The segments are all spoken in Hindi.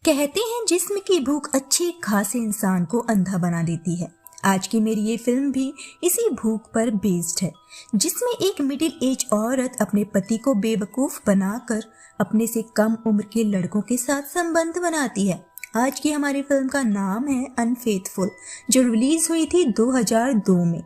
कहते हैं जिस्म की भूख अच्छे खासे इंसान को अंधा बना देती है। आज की मेरी ये फिल्म भी इसी भूख पर बेस्ड है, जिसमें एक मिडिल एज औरत अपने पति को बेवकूफ बनाकर अपने से कम उम्र के लड़कों के साथ संबंध बनाती है। आज की हमारी फिल्म का नाम है अनफेथफुल, जो रिलीज हुई थी 2002 में।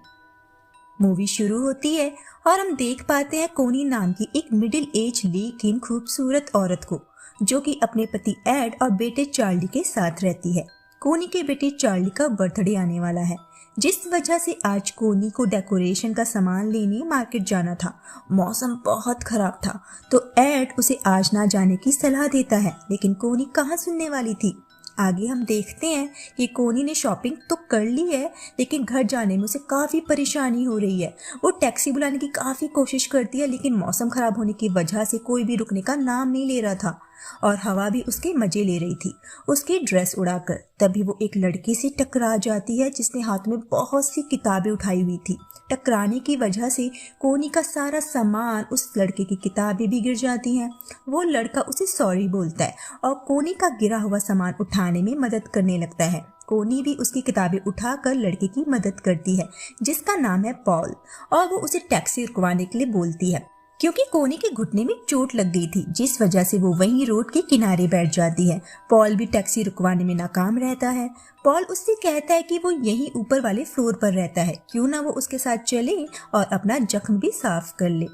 मूवी शुरू होती है और हम देख पाते हैं कोनी नाम की एक मिडिल एज लेकिन खूबसूरत औरत को, जो कि अपने पति एड और बेटे चार्ली के साथ रहती है। कोनी के बेटे चार्ली का बर्थडे आने वाला है, जिस वजह से आज कोनी को डेकोरेशन का सामान लेने मार्केट जाना था। मौसम बहुत खराब था, तो एड उसे आज ना जाने की सलाह देता है, लेकिन कोनी कहाँ सुनने वाली थी। आगे हम देखते हैं कि कोनी ने शॉपिंग तो कर ली है, लेकिन घर जाने में उसे काफ़ी परेशानी हो रही है। वो टैक्सी बुलाने की काफ़ी कोशिश करती है, लेकिन मौसम ख़राब होने की वजह से कोई भी रुकने का नाम नहीं ले रहा था और हवा भी उसके मज़े ले रही थी, उसकी ड्रेस उड़ाकर। तभी वो एक लड़के से टकरा जाती है, जिसने हाथ में बहुत सी किताबें उठाई हुई थी। टकराने की वजह से कोनी का सारा सामान, उस लड़के की किताबें भी गिर जाती हैं। वो लड़का उसे सॉरी बोलता है और कोनी का गिरा हुआ सामान उठाने में मदद करने लगता है। कोनी भी उसकी किताबें उठाकर लड़के की मदद करती है, जिसका नाम है पॉल, और वो उसे टैक्सी रुकवाने के लिए बोलती है, क्योंकि कोनी के घुटने में चोट लग गई थी, जिस वजह से वो वहीं रोड के किनारे बैठ जाती है। पॉल भी टैक्सी रुकवाने में नाकाम रहता है। पॉल उससे कहता है कि वो यहीं ऊपर वाले फ्लोर पर रहता है, क्यों ना वो उसके साथ चले और अपना जख्म भी साफ कर ले।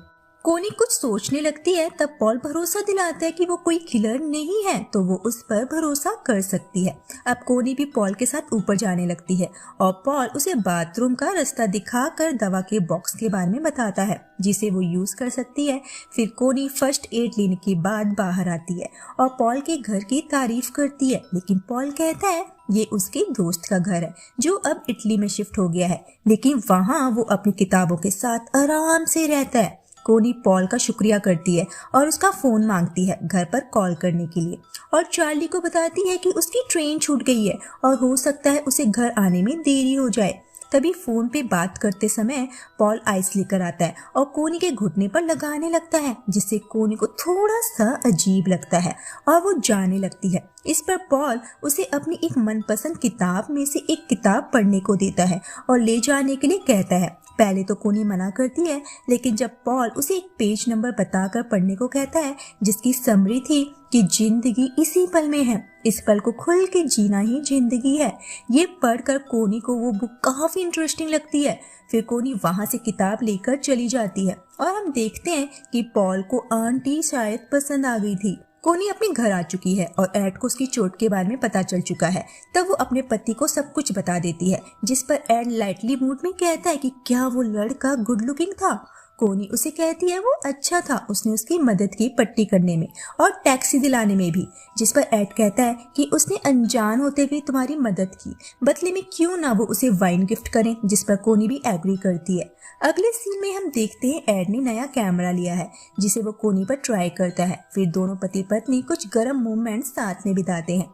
कोनी कुछ सोचने लगती है, तब पॉल भरोसा दिलाता है कि वो कोई किलर नहीं है, तो वो उस पर भरोसा कर सकती है। अब कोनी भी पॉल के साथ ऊपर जाने लगती है और पॉल उसे बाथरूम का रास्ता दिखाकर दवा के बॉक्स के बारे में बताता है, जिसे वो यूज कर सकती है। फिर कोनी फर्स्ट एड लेने के बाद बाहर आती है और पॉल के घर की तारीफ करती है, लेकिन पॉल कहता है ये उसके दोस्त का घर है, जो अब इटली में शिफ्ट हो गया है, लेकिन वहाँ वो अपनी किताबों के साथ आराम से रहता है। कोनी पॉल का शुक्रिया करती है और उसका फोन मांगती है घर पर कॉल करने के लिए, और चार्ली को बताती है कि उसकी ट्रेन छूट गई है और हो सकता है उसे घर आने में देरी हो जाए। तभी फोन पे बात करते समय पॉल आइस लेकर आता है और कोनी के घुटने पर लगाने लगता है, जिससे कोनी को थोड़ा सा अजीब लगता है और वो जाने लगती है। इस पर पॉल उसे अपनी एक मनपसंद किताब में से एक किताब पढ़ने को देता है और ले जाने के लिए कहता है। पहले तो कोनी मना करती है, लेकिन जब पॉल उसे एक पेज नंबर बताकर पढ़ने को कहता है, जिसकी समरी थी कि जिंदगी इसी पल में है, इस पल को खुल के जीना ही जिंदगी है। ये पढ़कर कोनी को वो बुक काफी इंटरेस्टिंग लगती है। फिर कोनी वहां से किताब लेकर चली जाती है और हम देखते हैं कि पॉल को आंटी शायद पसंद आ गई थी। कोनी अपने घर आ चुकी है और एड को उसकी चोट के बारे में पता चल चुका है। तब वो अपने पति को सब कुछ बता देती है, जिस पर एड लाइटली मूड में कहता है कि क्या वो लड़का गुड लुकिंग था। कोनी उसे कहती है वो अच्छा था, उसने उसकी मदद की पट्टी करने में और टैक्सी दिलाने में भी, जिस पर एड कहता है कि उसने अनजान होते हुए तुम्हारी मदद की, बदले में क्यों ना वो उसे वाइन गिफ्ट करें, जिस पर कोनी भी एग्री करती है। अगले सीन में हम देखते हैं एड ने नया कैमरा लिया है, जिसे वो कोनी पर ट्राई करता है। फिर दोनों पति पत्नी कुछ गर्म मोमेंट साथ में बिताते हैं।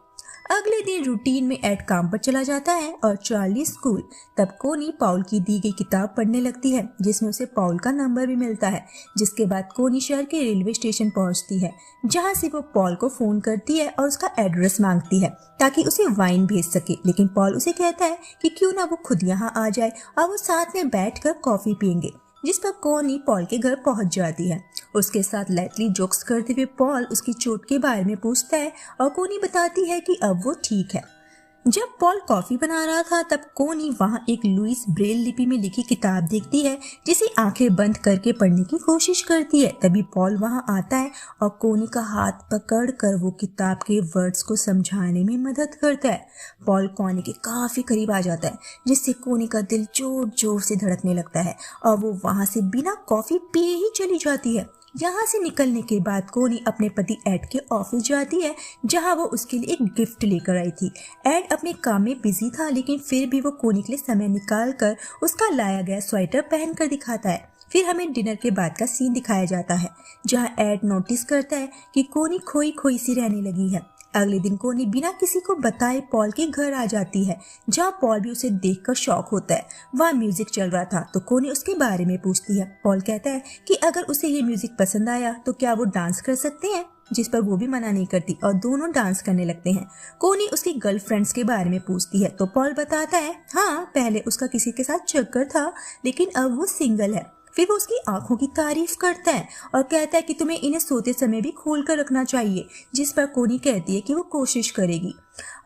अगले दिन रूटीन में एड काम पर चला जाता है और चार्ली स्कूल। तब कोनी पॉल की दी गई किताब पढ़ने लगती है, जिसमें उसे पॉल का नंबर भी मिलता है। जिसके बाद कोनी शहर के रेलवे स्टेशन पहुंचती है, जहां से वो पॉल को फोन करती है और उसका एड्रेस मांगती है ताकि उसे वाइन भेज सके, लेकिन पॉल उसे कहता है कि क्यों ना वो खुद यहाँ आ जाए और वो साथ में बैठकर कॉफी पियेंगे, जिस पर कोनी पॉल के घर पहुंच जाती है। उसके साथ लाइटली जोक्स करते हुए पॉल उसकी चोट के बारे में पूछता है और कोनी बताती है कि अब वो ठीक है। जब पॉल कॉफी बना रहा था, तब कोनी वहां एक लुइस ब्रेल लिपि में लिखी किताब देखती है, जिसे आंखें बंद करके पढ़ने की कोशिश करती है। तभी पॉल वहां आता है और कोनी का हाथ पकड़कर वो किताब के वर्ड्स को समझाने में मदद करता है। पॉल कोनी के काफी करीब आ जाता है, जिससे कोनी का दिल जोर जोर से धड़कने लगता है और वो वहां से बिना कॉफी पिए ही चली जाती है। यहाँ से निकलने के बाद कोनी अपने पति एड के ऑफिस जाती है, जहाँ वो उसके लिए एक गिफ्ट लेकर आई थी। एड अपने काम में बिजी था, लेकिन फिर भी वो कोनी के लिए समय निकाल कर उसका लाया गया स्वेटर पहनकर दिखाता है। फिर हमें डिनर के बाद का सीन दिखाया जाता है, जहाँ एड नोटिस करता है कि कोनी खोई खोई सी रहने लगी है। अगले दिन कोनी बिना किसी को बताए पॉल के घर आ जाती है, जहाँ पॉल भी उसे देखकर शॉक होता है। वहाँ म्यूजिक चल रहा था तो कोनी उसके बारे में पूछती है। पॉल कहता है कि अगर उसे ये म्यूजिक पसंद आया तो क्या वो डांस कर सकते हैं। जिस पर वो भी मना नहीं करती और दोनों डांस करने लगते हैं। कोनी उसकी गर्लफ्रेंड्स के बारे में पूछती है तो पॉल बताता है हाँ, पहले उसका किसी के साथ चक्कर था लेकिन अब वो सिंगल है। फिर वो उसकी आंखों की तारीफ करता है और कहता है कि तुम्हें इन्हें सोते समय भी खोल कर रखना चाहिए, जिस पर कोनी कहती है कि वो कोशिश करेगी।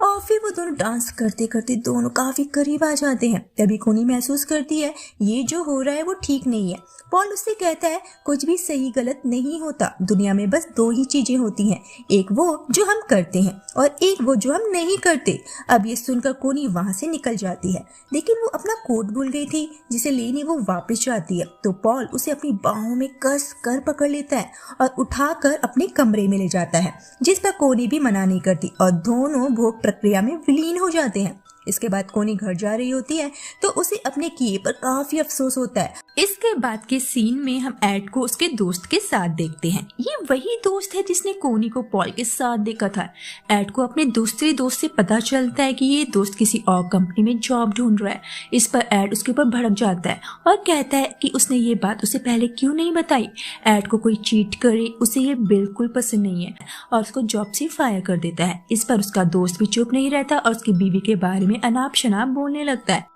और फिर वो दोनों डांस करते करते दोनों काफी करीब आ जाते हैं। तभी कोनी महसूस करती है ये जो हो रहा है वो ठीक नहीं है। पॉल उससे कहता है कुछ भी सही गलत नहीं होता, दुनिया में बस दो ही चीजें होती हैं, एक वो जो हम करते हैं और एक वो जो हम नहीं करते। अब ये सुनकर कोनी वहां से निकल जाती है, लेकिन वो अपना कोट भूल गई थी जिसे लेने वो वापस जाती है। तो पॉल उसे अपनी बाहों में कस कर पकड़ लेता है और उठाकर अपने कमरे में ले जाता है, जिस पर कोनी भी मना नहीं करती और दोनों भोग प्रक्रिया में विलीन हो जाते हैं। इसके बाद कोनी घर जा रही होती है तो उसे अपने किए पर काफी अफसोस होता है। इसके बाद के सीन में हम एड को उसके दोस्त के साथ देखते हैं। ये वही दोस्त है जिसने कोनी को पॉल के साथ देखा था। एड को अपने दूसरे दोस्त से पता चलता है कि ये दोस्त किसी और कंपनी में जॉब ढूंढ रहा है। इस पर एड उसके ऊपर भड़क जाता है और कहता है कि उसने ये बात उसे पहले क्यों नहीं बताई। एड को कोई चीट करे उसे ये बिल्कुल पसंद नहीं है और उसको जॉब से फायर कर देता है। इस पर उसका दोस्त भी चुप नहीं रहता और उसकी बीवी के बारे में अनाप शनाप बोलने लगता है।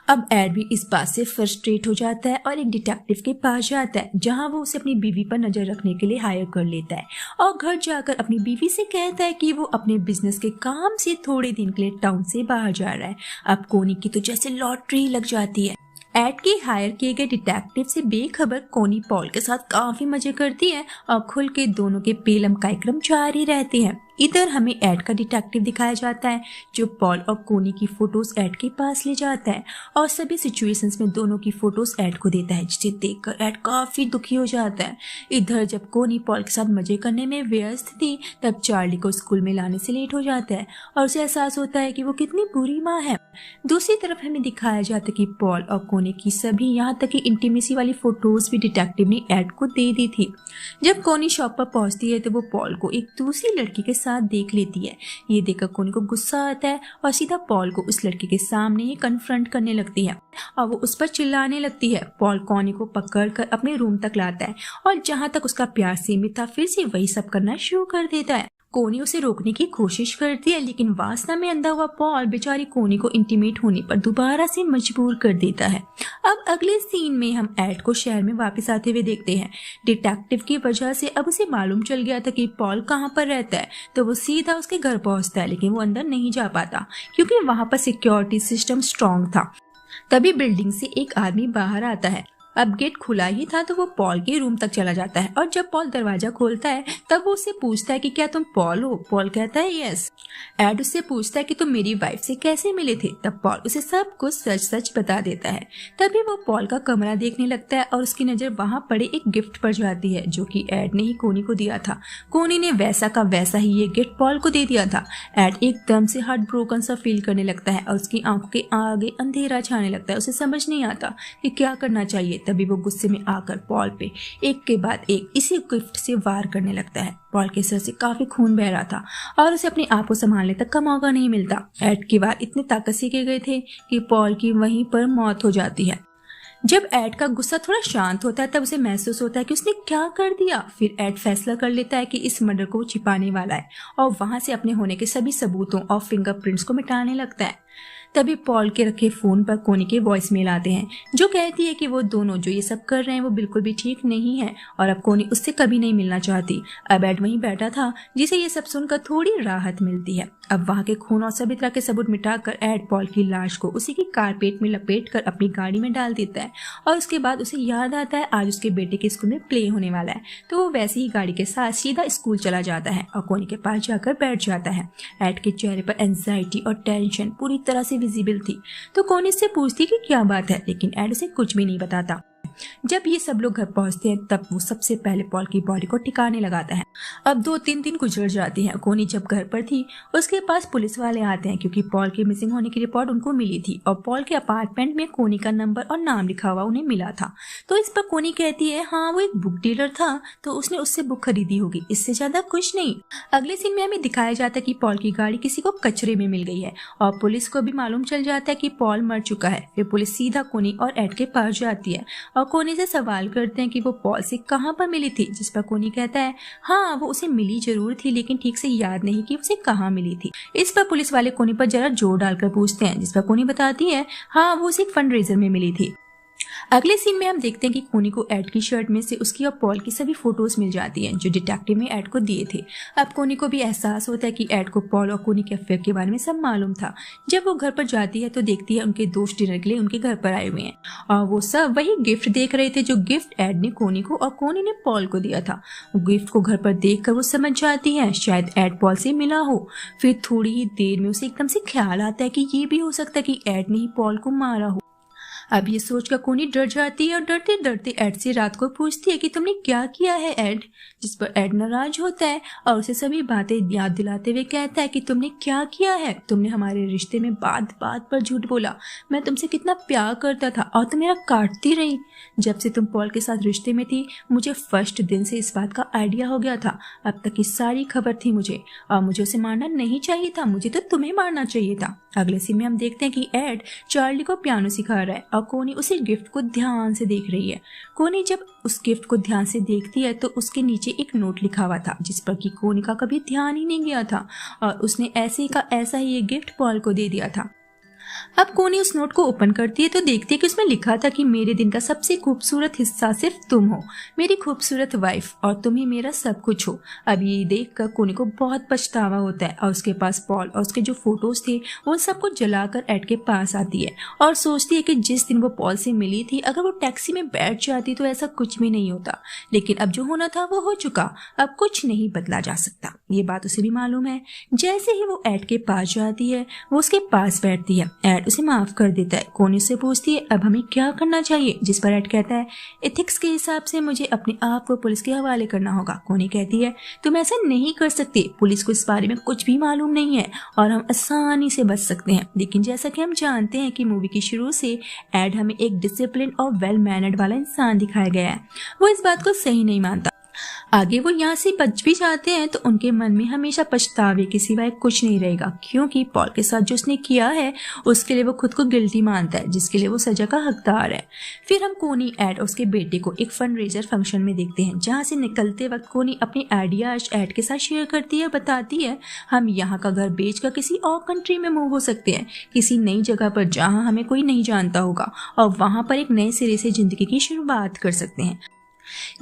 अब एड भी इस बात से फ्रस्ट्रेट हो जाता है और एक डिटेक्टिव के पास जाता है, जहां वो उसे अपनी बीवी पर नजर रखने के लिए हायर कर लेता है और घर जाकर अपनी बीवी से कहता है कि वो अपने बिजनेस के काम से थोड़े दिन के लिए टाउन से बाहर जा रहा है। अब कोनी की तो जैसे लॉटरी लग जाती है। एड के हायर किए गए डिटेक्टिव से बेखबर कोनी पॉल के साथ काफी मजे करती है और खुल के दोनों के पेलम कार्यक्रम जारी रहते हैं। इधर हमें एड का डिटेक्टिव दिखाया जाता है जो पॉल और कोनी की फोटोज एड के पास ले जाता है और सभी सिचुएशंस में दोनों की फोटोज एड को देता है, जिसे देखकर एड काफी दुखी हो जाता है। इधर जब कोनी पॉल के साथ मजे करने में व्यस्त थी तब चार्ली को स्कूल में लाने से लेट हो जाता है और उसे एहसास होता है कि वो कितनी बुरी माँ है। दूसरी तरफ हमें दिखाया जाता है कि पॉल और कोनी की सभी यहाँ तक कि इंटीमेसी वाली फोटोज भी डिटेक्टिव ने एड को दे दी थी। जब कोनी शॉप पर पहुंचती है तो वो पॉल को एक दूसरी लड़की के साथ देख लेती है। ये देखकर कोनी को गुस्सा आता है और सीधा पॉल को उस लड़की के सामने ही कन्फ्रंट करने लगती है और वो उस पर चिल्लाने लगती है। पॉल कोनी को पकड़कर अपने रूम तक लाता है और जहां तक उसका प्यार सीमित था फिर से वही सब करना शुरू कर देता है। कोनी उसे रोकने की कोशिश करती है लेकिन वासना में अंधा हुआ पॉल बेचारी कोनी को इंटीमेट होने पर दोबारा से मजबूर कर देता है। अब अगले सीन में हम एड को शहर में वापस आते हुए देखते हैं। डिटेक्टिव की वजह से अब उसे मालूम चल गया था कि पॉल कहाँ पर रहता है, तो वो सीधा उसके घर पहुंचता है, लेकिन वो अंदर नहीं जा पाता क्योंकि वहां पर सिक्योरिटी सिस्टम स्ट्रॉन्ग था। तभी बिल्डिंग से एक आदमी बाहर आता है। अब गेट खुला ही था तो वो पॉल के रूम तक चला जाता है और जब पॉल दरवाजा खोलता है तब वो उससे पूछता है कि क्या तुम पॉल हो। पॉल कहता है यस। एड उससे पूछता है कि तुम मेरी वाइफ से कैसे मिले थे। तब पॉल उसे सब कुछ सच सच बता देता है। तभी वो पॉल का कमरा देखने लगता है और उसकी नजर वहां पड़े एक गिफ्ट पर जाती है जो कि एड ने ही कोनी को दिया था। कोनी ने वैसा का वैसा ही ये गिफ्ट पॉल को दे दिया था। एड एकदम से हार्ट ब्रोकन सा फील करने लगता है और उसकी आंखों के आगे अंधेरा छाने लगता है। उसे समझ नहीं आता कि क्या करना चाहिए। तभी वो गुस्से में आकर पॉल पे एक के बाद एक इसी गिफ्ट से वार करने लगता है। पॉल के सर से काफी खून बह रहा था और उसे अपने आप को संभालने तक का मौका नहीं मिलता। एड के वार इतने ताकत से किए गए थे कि पॉल की वहीं पर मौत हो जाती है। जब एड का गुस्सा थोड़ा शांत होता है तब उसे महसूस होता है कि उसने क्या कर दिया। फिर एड फैसला कर लेता है कि इस मर्डर को छिपाने वाला है और वहां से अपने होने के सभी सबूतों और फिंगरप्रिंट्स को मिटाने लगता है। तभी पॉल के रखे फोन पर कोनी के वॉइस मेल आते हैं जो कहती है कि वो दोनों जो ये सब कर रहे हैं वो बिल्कुल भी ठीक नहीं है और अब कोनी उससे कभी नहीं मिलना चाहती। अब एड वहीं बैठा था जिसे ये सब सुनकर थोड़ी राहत मिलती है। अब वहां के खून और सभी तरह के सबूत मिटाकर एड पॉल की लाश को उसी की कारपेट में लपेटकर अपनी गाड़ी में डाल देता है और उसके बाद उसे याद आता है आज उसके बेटे के स्कूल में प्ले होने वाला है, तो वो वैसे ही गाड़ी के साथ सीधा स्कूल चला जाता है और कोनी के पास जाकर बैठ जाता है। एड के चेहरे पर एंजाइटी और टेंशन पूरी तरह से विजिबल थी, तो कोनी से पूछती कि क्या बात है, लेकिन एड उसे कुछ भी नहीं बताता। जब ये सब लोग घर पहुंचते हैं तब वो सबसे पहले पॉल की बॉडी को ठिकाने लगाता है। अब 2-3 दिन गुजर जाते हैं। कोनी जब घर पर थी उसके पास पुलिस वाले आते हैं क्योंकि पॉल के मिसिंग होने की रिपोर्ट उनको मिली थी और पॉल के अपार्टमेंट में कोनी का नंबर और नाम लिखा हुआ उन्हें मिला था। तो इस पर कोनी कहती है हाँ वो एक बुक डीलर था तो उसने उससे बुक खरीदी होगी, इससे ज्यादा कुछ नहीं। अगले सीन में हमें दिखाया जाता है कि पॉल की गाड़ी किसी को कचरे में मिल गई है और पुलिस को भी मालूम चल जाता है कि पॉल मर चुका है। फिर पुलिस सीधा कोनी और एड के पास जाती है और कोनी से सवाल करते हैं कि वो पॉल से कहाँ पर मिली थी, जिस पर कोनी कहता है हाँ वो उसे मिली जरूर थी लेकिन ठीक से याद नहीं कि उसे कहाँ मिली थी। इस पर पुलिस वाले कोनी पर जरा जोर डालकर पूछते हैं, जिस पर कोनी बताती है हाँ वो उसे एक फंड रेजर में मिली थी। अगले सीन में हम देखते हैं कि कोनी को एड की शर्ट में से उसकी और पॉल की सभी फोटोज मिल जाती हैं जो डिटेक्टिव ने एड को दिए थे। अब कोनी को भी एहसास होता है कि एड को पॉल और कोनी के अफेयर के बारे में सब मालूम था। जब वो घर पर जाती है तो देखती है उनके दोस्त डिनर के लिए उनके घर पर आए हुए हैं और वो सब वही गिफ्ट देख रहे थे जो गिफ्ट एड ने कोनी को और कोनी ने पॉल को दिया था। गिफ्ट को घर पर देखकर वो समझ जाती है शायद एड पॉल से मिला हो। फिर थोड़ी ही देर में उसे एकदम से ख्याल आता है कि ये भी हो सकता है कि एड ने ही पॉल को मारा हो। अब ये सोचकर कोनी डर जाती है और डरते डरते एड से रात को पूछती है कि तुमने क्या किया है एड, जिस पर एड नाराज होता है और उसे सभी बातें याद दिलाते हुए कहता है कि तुमने क्या किया है, तुमने हमारे रिश्ते में बात बात पर झूठ बोला, मैं तुमसे कितना प्यार करता था और तुम मेरा काटती रही। जब से तुम पॉल के साथ रिश्ते में थी मुझे फर्स्ट दिन से इस बात का आइडिया हो गया था, अब तक की सारी खबर थी मुझे और मुझे उसे मारना नहीं चाहिए था, मुझे तो तुम्हें मारना चाहिए था। अगले सीन में हम देखते हैं कि एड चार्ली को पियानो सिखा रहा है और कोनी उसी गिफ्ट को ध्यान से देख रही है। कोनी जब उस गिफ्ट को ध्यान से देखती है तो उसके नीचे एक नोट लिखा हुआ था जिस पर कि कोनी का कभी ध्यान ही नहीं गया था और उसने ऐसे का ऐसा ही ये गिफ्ट पॉल को दे दिया था। अब कोनी उस नोट को ओपन करती है तो देखती है कि उसमें लिखा था कि मेरे दिन का सबसे खूबसूरत हिस्सा सिर्फ तुम हो, मेरी खूबसूरत वाइफ, और तुम ही मेरा सब कुछ हो। अब ये देखकर कोनी को बहुत पछतावा होता है और उसके पास पॉल और उसके जो फोटोज थे वो सबको जलाकर एड के पास आती है और सोचती है कि जिस दिन वो पॉल से मिली थी अगर वो टैक्सी में बैठ जाती तो ऐसा कुछ भी नहीं होता, लेकिन अब जो होना था वो हो चुका, अब कुछ नहीं बदला जा सकता। ये बात उसे भी मालूम है। जैसे ही वो एड के पास जाती है वो उसके पास बैठती है। एड उसे माफ कर देता है। कोनी से पूछती है अब हमें क्या करना चाहिए, जिस पर एड कहता है एथिक्स के हिसाब से मुझे अपने आप को पुलिस के हवाले करना होगा। कोनी कहती है तुम ऐसा नहीं कर सकते, पुलिस को इस बारे में कुछ भी मालूम नहीं है और हम आसानी से बच सकते हैं। लेकिन जैसा कि हम जानते हैं कि मूवी की शुरू से एड हमें एक डिसिप्लिन और वेल मैनर्ड वाला इंसान दिखाया गया है, वो इस बात को सही नहीं मानता। आगे वो यहाँ से बच भी जाते हैं तो उनके मन में हमेशा पछतावे के सिवाय कुछ नहीं रहेगा, क्योंकि पॉल के साथ जो उसने किया है उसके लिए वो खुद को गिल्टी मानता है, जिसके लिए वो सजा का हकदार है। फिर हम कोनी एड और उसके बेटे को एक फंड रेजर फंक्शन में देखते हैं, जहाँ से निकलते वक्त कोनी अपनी आइडियाज एड के साथ शेयर करती है, बताती है हम यहाँ का घर बेचकर किसी और कंट्री में मूव हो सकते हैं, किसी नई जगह पर जहाँ हमें कोई नहीं जानता होगा और वहाँ पर एक नए सिरे से जिंदगी की शुरुआत कर सकते हैं।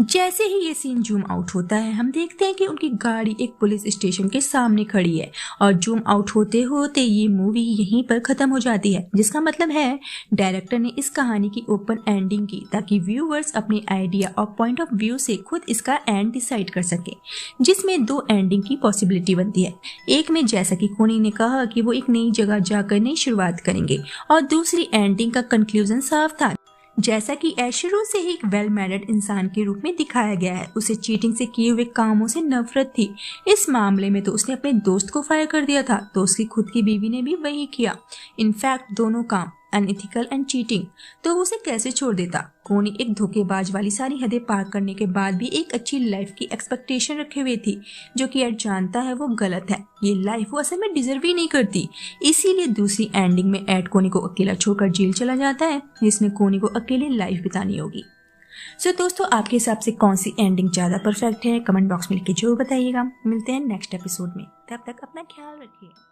जैसे ही ये सीन जूम आउट होता है हम देखते हैं कि उनकी गाड़ी एक पुलिस स्टेशन के सामने खड़ी है और जूम आउट होते होते ये मूवी यहीं पर खत्म हो जाती है, जिसका मतलब है डायरेक्टर ने इस कहानी की ओपन एंडिंग की ताकि व्यूअर्स अपने आइडिया और पॉइंट ऑफ व्यू से खुद इसका एंड डिसाइड कर सके, जिसमें दो एंडिंग की पॉसिबिलिटी बनती है। एक में जैसा कि कोनी ने कहा कि वो एक नई जगह जाकर नई शुरुआत करेंगे और दूसरी एंडिंग का कंक्लूजन साफ था, जैसा कि एड शुरू से ही एक वेल मैनर्ड इंसान के रूप में दिखाया गया है। उसे चीटिंग से किए हुए कामों से नफरत थी। इस मामले में तो उसने अपने दोस्त को फायर कर दिया था, तो उसकी खुद की बीवी ने भी वही किया। इनफैक्ट दोनों काम अनएथिकल एंड चीटिंग, तो वो उसे कैसे छोड़ देता। कोनी एक धोखेबाज वाली सारी हदें पार करने के बाद भी एक अच्छी लाइफ की एक्सपेक्टेशन रखे हुए थी, जो कि एड जानता है वो गलत है। ये लाइफ वो असल में डिजर्व ही नहीं करती। इसीलिए दूसरी एंडिंग में एड कोनी को अकेला छोड़कर जेल चला जाता है, जिसमें कोनी को अकेले लाइफ बितानी होगी। सो दोस्तों, आपके हिसाब से कौन सी एंडिंग ज्यादा परफेक्ट है, कमेंट बॉक्स में लिख के जरूर बताइएगा। मिलते हैं नेक्स्ट एपिसोड में, तब तक अपना ख्याल रखिए।